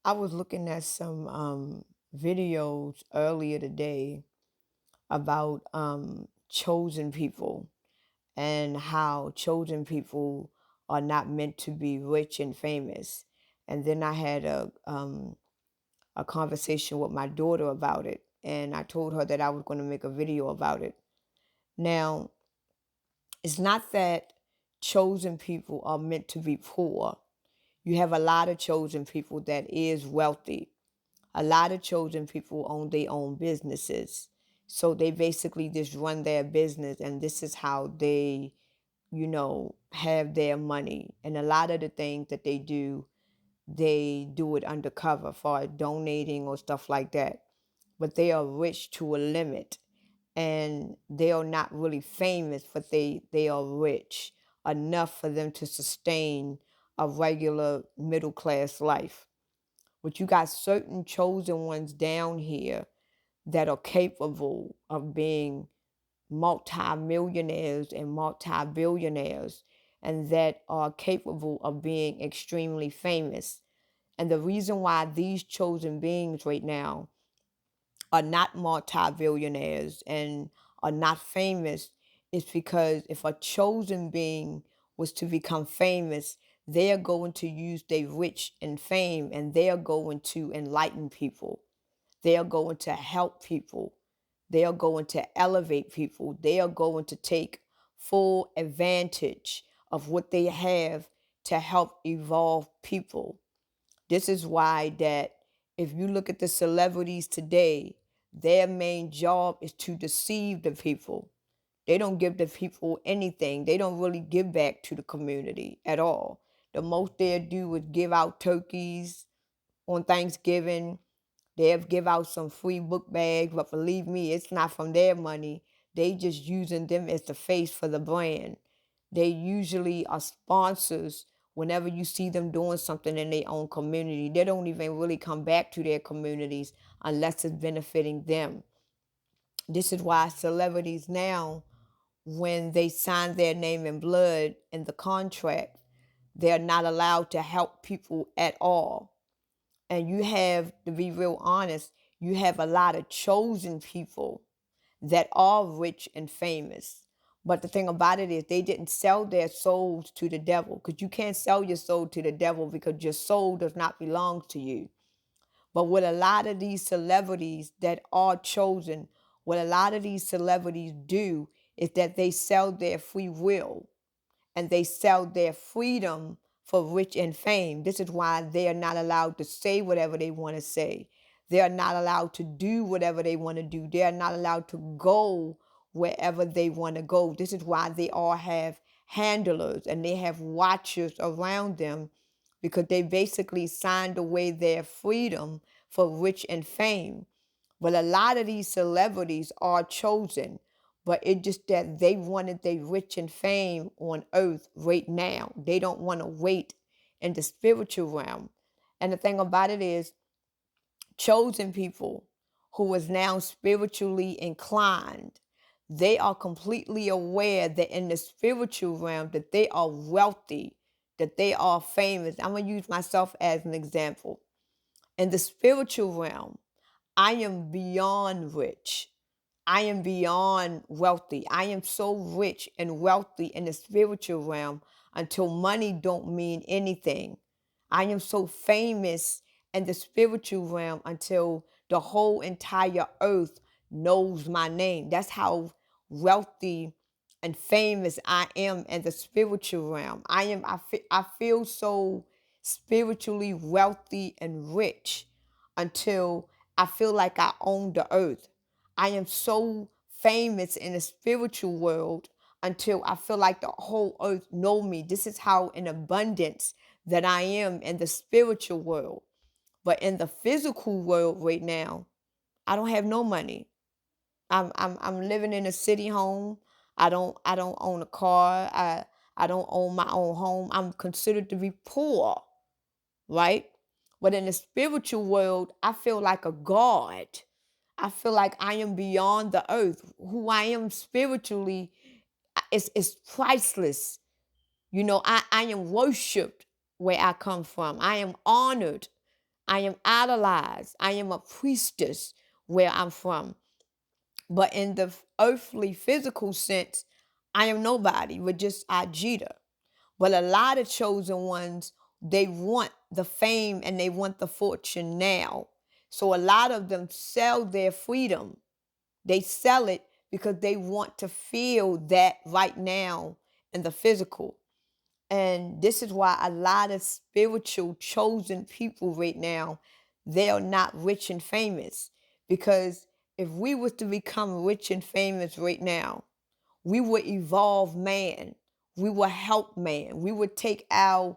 I was looking at some videos earlier today about chosen people and how chosen people are not meant to be rich and famous. And then I had a conversation with my daughter about it, and I told her that I was going to make a video about it. Now, it's not that chosen people are meant to be poor. You have a lot of chosen people that is wealthy. A lot of chosen people own their own businesses. So they basically just run their business, and this is how they, have their money. And a lot of the things that they do it undercover for donating or stuff like that. But they are rich to a limit, and they are not really famous, but they are rich enough for them to sustain a regular middle class life. But you got certain chosen ones down here that are capable of being multimillionaires and multi-billionaires, and that are capable of being extremely famous. And the reason why these chosen beings right now are not multi-billionaires and are not famous is because if a chosen being was to become famous, they are going to use their rich and fame, and they are going to enlighten people. They are going to help people. They are going to elevate people. They are going to take full advantage of what they have to help evolve people. This is why that if you look at the celebrities today, their main job is to deceive the people. They don't give the people anything. They don't really give back to the community at all. The most they do is give out turkeys on Thanksgiving. They'll give out some free book bags, but believe me, it's not from their money. They just using them as the face for the brand. They usually are sponsors whenever you see them doing something in their own community. They don't even really come back to their communities unless it's benefiting them. This is why celebrities now, when they sign their name in blood in the contract, they're not allowed to help people at all. And you have, to be real honest, you have a lot of chosen people that are rich and famous. But the thing about it is they didn't sell their souls to the devil, because you can't sell your soul to the devil because your soul does not belong to you. But what a lot of these celebrities that are chosen, what a lot of these celebrities do is that they sell their free will and they sell their freedom for rich and fame. This is why they are not allowed to say whatever they want to say. They are not allowed to do whatever they want to do. They are not allowed to go wherever they want to go. This is why they all have handlers and they have watchers around them, because they basically signed away their freedom for rich and fame. But a lot of these celebrities are chosen, but it just that they wanted their rich and fame on earth right now. They don't want to wait in the spiritual realm. And the thing about it is, chosen people who is now spiritually inclined, they are completely aware that in the spiritual realm that they are wealthy, that they are famous. I'm going to use myself as an example. In the spiritual realm, I am beyond rich. I am beyond wealthy. I am so rich and wealthy in the spiritual realm until money don't mean anything. I am so famous in the spiritual realm until the whole entire earth knows my name. That's how wealthy and famous I am in the spiritual realm. I feel so spiritually wealthy and rich until I feel like I own the earth. I am so famous in the spiritual world until I feel like the whole earth know me. This is how in abundance that I am in the spiritual world. But in the physical world right now, I don't have no money. I'm living in a city home. I don't own a car. I don't own my own home. I'm considered to be poor, right? But in the spiritual world, I feel like a god. I feel like I am beyond the earth. Who I am spiritually is priceless. I am worshiped where I come from. I am honored. I am idolized. I am a priestess where I'm from. But in the earthly, physical sense, I am nobody. We're just Ajita. But a lot of chosen ones, they want the fame and they want the fortune now. So a lot of them sell their freedom. They sell it because they want to feel that right now in the physical. And this is why a lot of spiritual chosen people right now, they are not rich and famous. Because if we were to become rich and famous right now, we would evolve man. We would help man. We would take our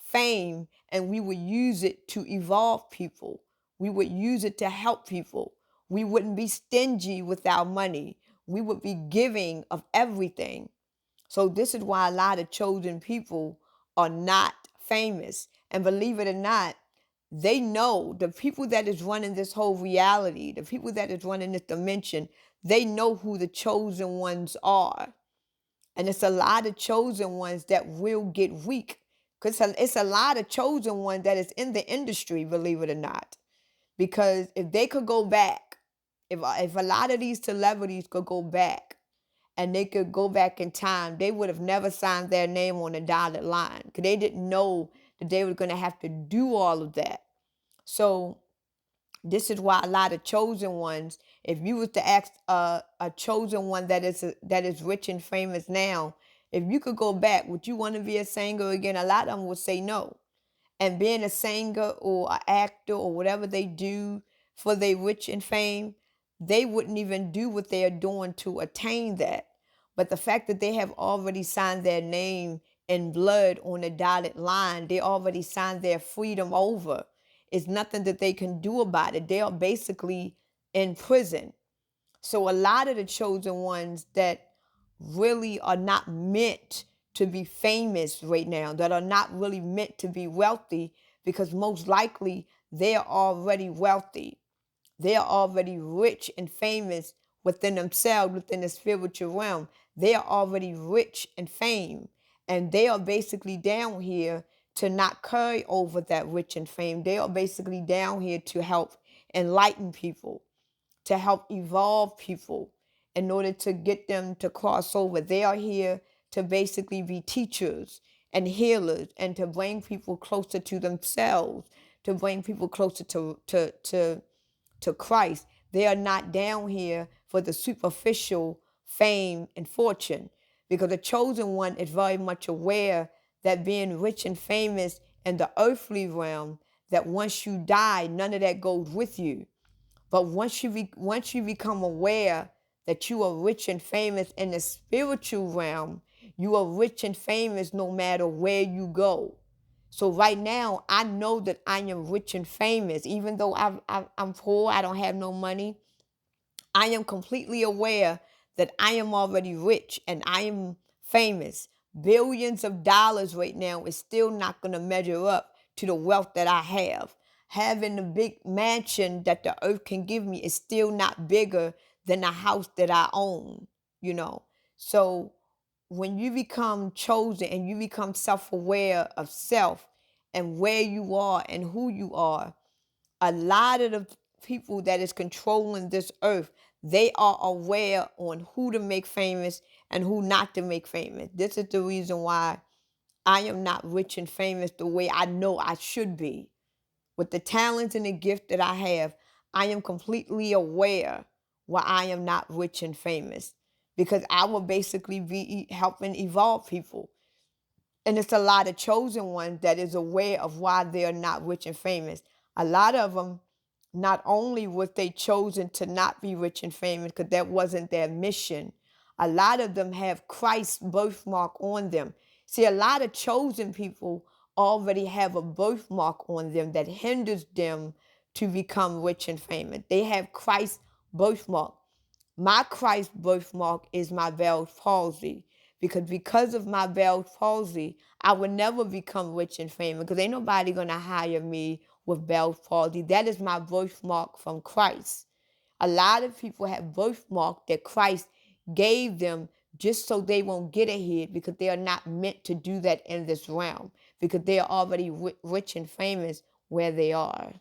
fame and we would use it to evolve people. We would use it to help people. We wouldn't be stingy with our money. We would be giving of everything. So this is why a lot of chosen people are not famous. And believe it or not, they know the people that is running this whole reality, the people that is running this dimension, they know who the chosen ones are. And it's a lot of chosen ones that will get weak. Because it's a lot of chosen ones that is in the industry, believe it or not. Because if they could go back, if a lot of these celebrities could go back and they could go back in time, they would have never signed their name on a dotted line. Because they didn't know that they were going to have to do all of that. So this is why a lot of chosen ones, if you was to ask a chosen one that is rich and famous now, if you could go back, would you want to be a singer again? A lot of them would say no. And being a singer or an actor or whatever they do for their rich and fame, they wouldn't even do what they are doing to attain that. But the fact that they have already signed their name in blood on a dotted line, they already signed their freedom over. It's nothing that they can do about it. They are basically in prison. So a lot of the chosen ones that really are not meant to be famous right now, that are not really meant to be wealthy, because most likely they are already wealthy. They are already rich and famous within themselves, within the spiritual realm. They are already rich and fame. And they are basically down here to not carry over that rich and fame. They are basically down here to help enlighten people, to help evolve people in order to get them to cross over. They are here to basically be teachers and healers and to bring people closer to themselves, to bring people closer to Christ. They are not down here for the superficial fame and fortune, because the chosen one is very much aware that being rich and famous in the earthly realm, that once you die, none of that goes with you. But once you become aware that you are rich and famous in the spiritual realm, you are rich and famous no matter where you go. So right now, I know that I am rich and famous, even though I'm poor, I don't have no money. I am completely aware that I am already rich and I am famous. Billions of dollars right now is still not going to measure up to the wealth that I have. Having the big mansion that the earth can give me is still not bigger than the house that I own, you know. So when you become chosen and you become self-aware of self and where you are and who you are, a lot of the people that is controlling this earth, they are aware on who to make famous and who not to make famous. This is the reason why I am not rich and famous the way I know I should be. With the talent and the gift that I have, I am completely aware why I am not rich and famous, because I will basically be helping evolve people. And it's a lot of chosen ones that is aware of why they are not rich and famous. A lot of them, not only was they chosen to not be rich and famous because that wasn't their mission, a lot of them have Christ's birthmark on them. See, a lot of chosen people already have a birthmark on them that hinders them to become rich and famous. They have Christ's birthmark. My Christ birthmark is my Bell's palsy. Because of my Bell's palsy, I will never become rich and famous, because ain't nobody gonna hire me with Bell's palsy. That is my birthmark from Christ. A lot of people have birthmark that Christ gave them just so they won't get ahead, because they are not meant to do that in this realm, because they are already rich and famous where they are.